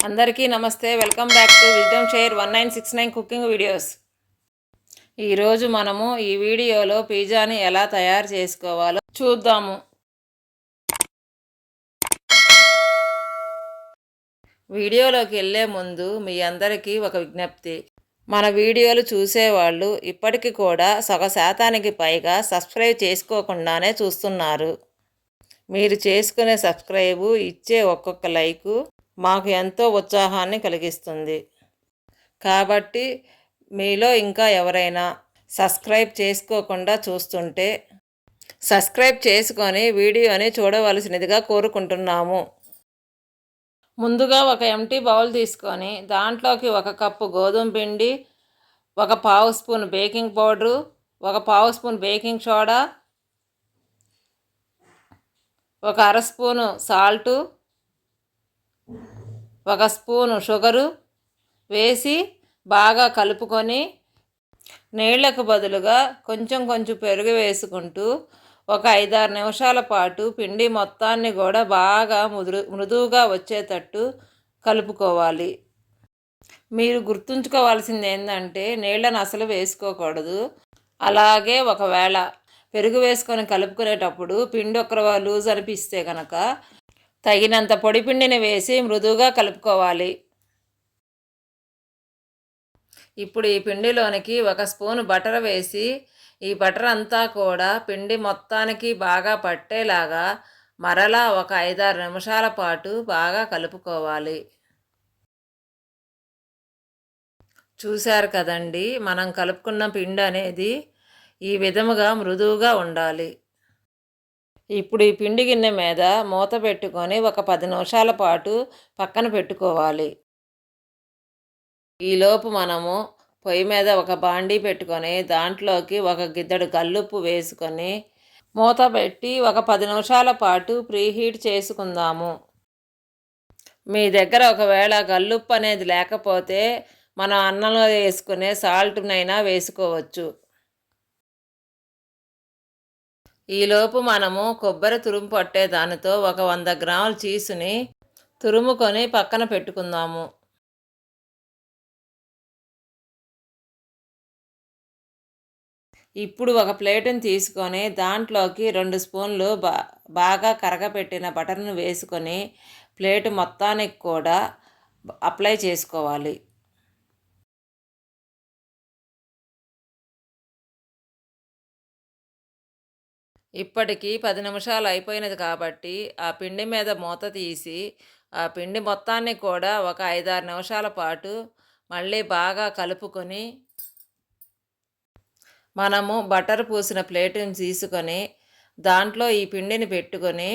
అందరికీ నమస్తే. Welcome back to wisdom share 1969 cooking videos. ఈరోజు మనము ఈ వీడియోలో పిజ్జాని ఎలా తయారు చేసుకోవాలో చూద్దాము. వీడియోలోకి వెళ్ళే ముందు మీ అందరికీ ఒక విజ్ఞప్తి. మన వీడియోలు చూసేవాళ్ళు ఇప్పటికీ కూడా 1% పైగా సబ్స్క్రైబ్ చేసుకోకుండానే చూస్తున్నారు. మీరు చేసుకునే సబ్స్క్రైబు, ఇచ్చే ఒక్కొక్క లైకు మాకు ఎంతో ఉత్సాహాన్ని కలిగిస్తుంది. కాబట్టి మీలో ఇంకా ఎవరైనా సబ్స్క్రైబ్ చేసుకోకుండా చూస్తుంటే సబ్స్క్రైబ్ చేసుకొని వీడియోని చూడవలసినదిగా కోరుకుంటున్నాము. ముందుగా ఒక ఎంటీ బౌల్ తీసుకొని దాంట్లోకి 1 కప్పు గోధుమ పిండి, 1/2 spoon baking powder, 1/2 spoon baking soda, 1/2 spoon salt, 1 spoon sugar వేసి బాగా కలుపుకొని నీళ్లకు బదులుగా కొంచెం పెరుగు వేసుకుంటూ ఒక 5-6 నిమిషాల పాటు పిండి మొత్తాన్ని కూడా బాగా మృదువుగా వచ్చేటట్టు కలుపుకోవాలి. మీరు గుర్తుంచుకోవాల్సింది ఏంటంటే నీళ్ళను అసలు వేసుకోకూడదు. అలాగే ఒకవేళ పెరుగు వేసుకొని కలుపుకునేటప్పుడు పిండి ఒక లూజ్ అనిపిస్తే కనుక తగినంత పొడి పిండిని వేసి మృదువుగా కలుపుకోవాలి. ఇప్పుడు ఈ పిండిలోనికి 1 స్పూను బటర్ వేసి ఈ బటర్ అంతా కూడా పిండి మొత్తానికి బాగా పట్టేలాగా మరలా ఒక 5-6 నిమిషాల పాటు బాగా కలుపుకోవాలి. చూశారు కదండి, మనం కలుపుకున్న పిండి అనేది ఈ విధముగా మృదువుగా ఉండాలి. ఇప్పుడు ఈ పిండి గిన్నె మీద మూత పెట్టుకొని ఒక 10 నిమిషాల పాటు పక్కన పెట్టుకోవాలి. ఈలోపు మనము పొయ్యి మీద ఒక బాండీ పెట్టుకొని దాంట్లోకి 1 గిద్దెడు కల్లుప్పు వేసుకొని మూత పెట్టి ఒక 10 నిమిషాల పాటు ప్రీహీట్ చేసుకుందాము. మీ దగ్గర ఒకవేళ కల్లుప్పు అనేది లేకపోతే మనం అన్నంలో వేసుకునే సాల్ట్నైనా వేసుకోవచ్చు. ఈలోపు మనము కొబ్బరి తురుము పట్టే దానితో ఒక 100 గ్రాముల చీజుని తురుముకొని పక్కన పెట్టుకుందాము. ఇప్పుడు ఒక ప్లేటుని తీసుకొని దాంట్లోకి 2 స్పూన్లు బాగా కరగపెట్టిన బటర్ను వేసుకొని ప్లేటు మొత్తానికి కూడా అప్లై చేసుకోవాలి. ఇప్పటికి 10 నిమిషాలు అయిపోయినది కాబట్టి ఆ పిండి మీద మూత తీసి ఆ పిండి మొత్తాన్ని కూడా ఒక 5-6 నిమిషాల పాటు మళ్ళీ బాగా కలుపుకొని మనము బటర్ పూసిన ప్లేటుని తీసుకొని దాంట్లో ఈ పిండిని పెట్టుకొని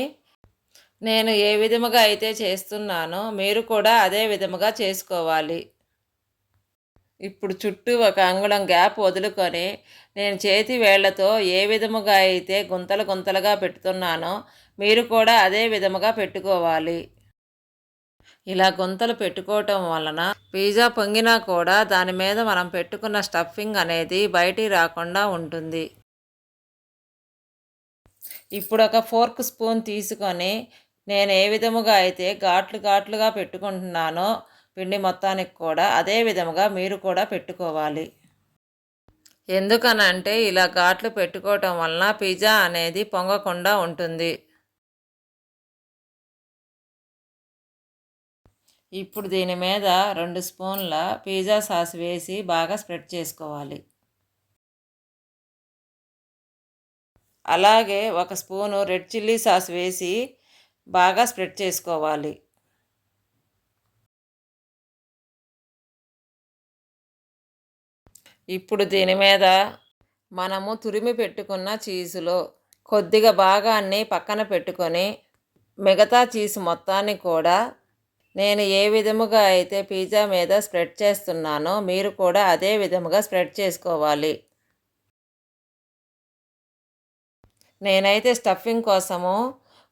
నేను ఏ విధముగా అయితే చేస్తున్నానో మీరు కూడా అదే విధముగా చేసుకోవాలి. ఇప్పుడు చుట్టూ 1 అంగుళం గ్యాప్ వదులుకొని నేను చేతి వేళ్లతో ఏ విధముగా అయితే గుంతలుగా పెట్టుతున్నానో మీరు కూడా అదే విధముగా పెట్టుకోవాలి. ఇలా గుంతలు పెట్టుకోవటం వలన పిజ్జా పొంగినా కూడా దాని మీద మనం పెట్టుకున్న స్టఫింగ్ అనేది బయటికి రాకుండా ఉంటుంది. ఇప్పుడు ఒక ఫోర్క్ స్పూన్ తీసుకొని నేను ఏ విధముగా అయితే ఘాట్లుగా పెట్టుకుంటున్నానో పిండి మొత్తానికి కూడా అదే విధముగా మీరు కూడా పెట్టుకోవాలి. ఎందుకనంటే ఇలా ఘాట్లు పెట్టుకోవటం వలన పిజ్జా అనేది పొంగకుండా ఉంటుంది. ఇప్పుడు దీని మీద 2 స్పూన్ల పిజ్జా సాస్ వేసి బాగా స్ప్రెడ్ చేసుకోవాలి. అలాగే 1 స్పూను రెడ్ చిల్లీ సాస్ వేసి బాగా స్ప్రెడ్ చేసుకోవాలి. ఇప్పుడు దీని మీద మనము తురిమి పెట్టుకున్న చీజులో కొద్దిగా భాగాన్ని పక్కన పెట్టుకొని మిగతా చీజ్ మొత్తాన్ని కూడా నేను ఏ విధముగా అయితే పిజ్జా మీద స్ప్రెడ్ చేస్తున్నానో మీరు కూడా అదే విధముగా స్ప్రెడ్ చేసుకోవాలి. నేనైతే స్టఫింగ్ కోసము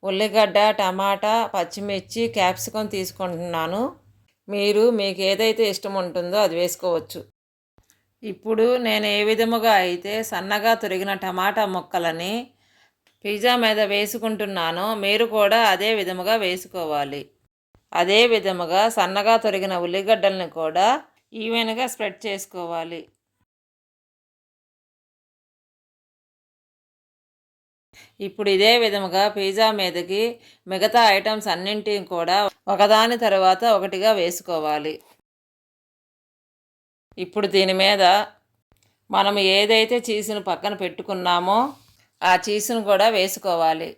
ఉల్లిగడ్డ, టమాటా, పచ్చిమిర్చి, క్యాప్సికం తీసుకుంటున్నాను. మీకు ఏదైతే ఇష్టం ఉంటుందో అది వేసుకోవచ్చు. ఇప్పుడు నేను ఏ విధముగా అయితే సన్నగా తొరిగిన టమాటా ముక్కలని పిజ్జా మీద వేసుకుంటున్నానో మీరు కూడా అదే విధముగా వేసుకోవాలి. అదే విధముగా సన్నగా తొరిగిన ఉల్లిగడ్డలను కూడా ఈవెన్గా స్ప్రెడ్ చేసుకోవాలి. ఇప్పుడు ఇదే విధముగా పిజ్జా మీదకి మిగతా ఐటమ్స్ అన్నింటిని కూడా ఒకదాని తర్వాత ఒకటిగా వేసుకోవాలి. ఇప్పుడు దీని మీద మనం ఏదైతే చీజ్ను పక్కన పెట్టుకున్నామో ఆ చీజ్ను కూడా వేసుకోవాలి.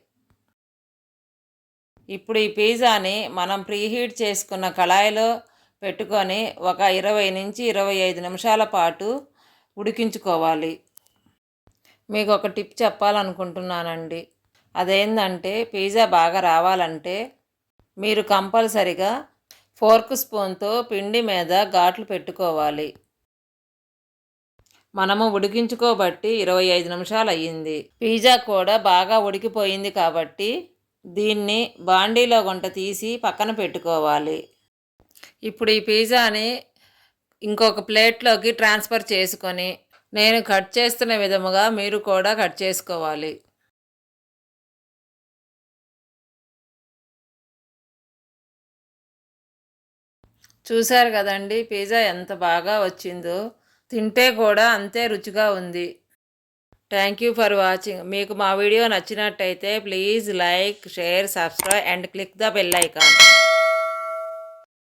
ఇప్పుడు ఈ పిజ్జాని మనం ప్రీహీట్ చేసుకున్న కళాయిలో పెట్టుకొని ఒక 20 నుంచి 25 నిమిషాల పాటు ఉడికించుకోవాలి. మీకు ఒక టిప్ చెప్పాలనుకుంటున్నానండి. అదేంటంటే పిజ్జా బాగా రావాలంటే మీరు కంపల్సరిగా ఫోర్క్ స్పూన్తో పిండి మీద ఘాట్లు పెట్టుకోవాలి. మనము ఉడికించుకోబట్టి 25 నిమిషాలు అయ్యింది. పిజ్జా కూడా బాగా ఉడికిపోయింది కాబట్టి దీన్ని బాండీలో గుంట తీసి పక్కన పెట్టుకోవాలి. ఇప్పుడు ఈ పిజ్జాని ఇంకొక ప్లేట్లోకి ట్రాన్స్ఫర్ చేసుకొని నేను కట్ చేస్తున్న విధముగా మీరు కూడా కట్ చేసుకోవాలి. చూశారు కదండి పిజ్జా ఎంత బాగా వచ్చిందో. తింటే కూడా అంతే రుచిగా ఉంది. Thank you for watching. మీకు మా వీడియో నచ్చినట్టయితే please like, share, subscribe and click the bell icon.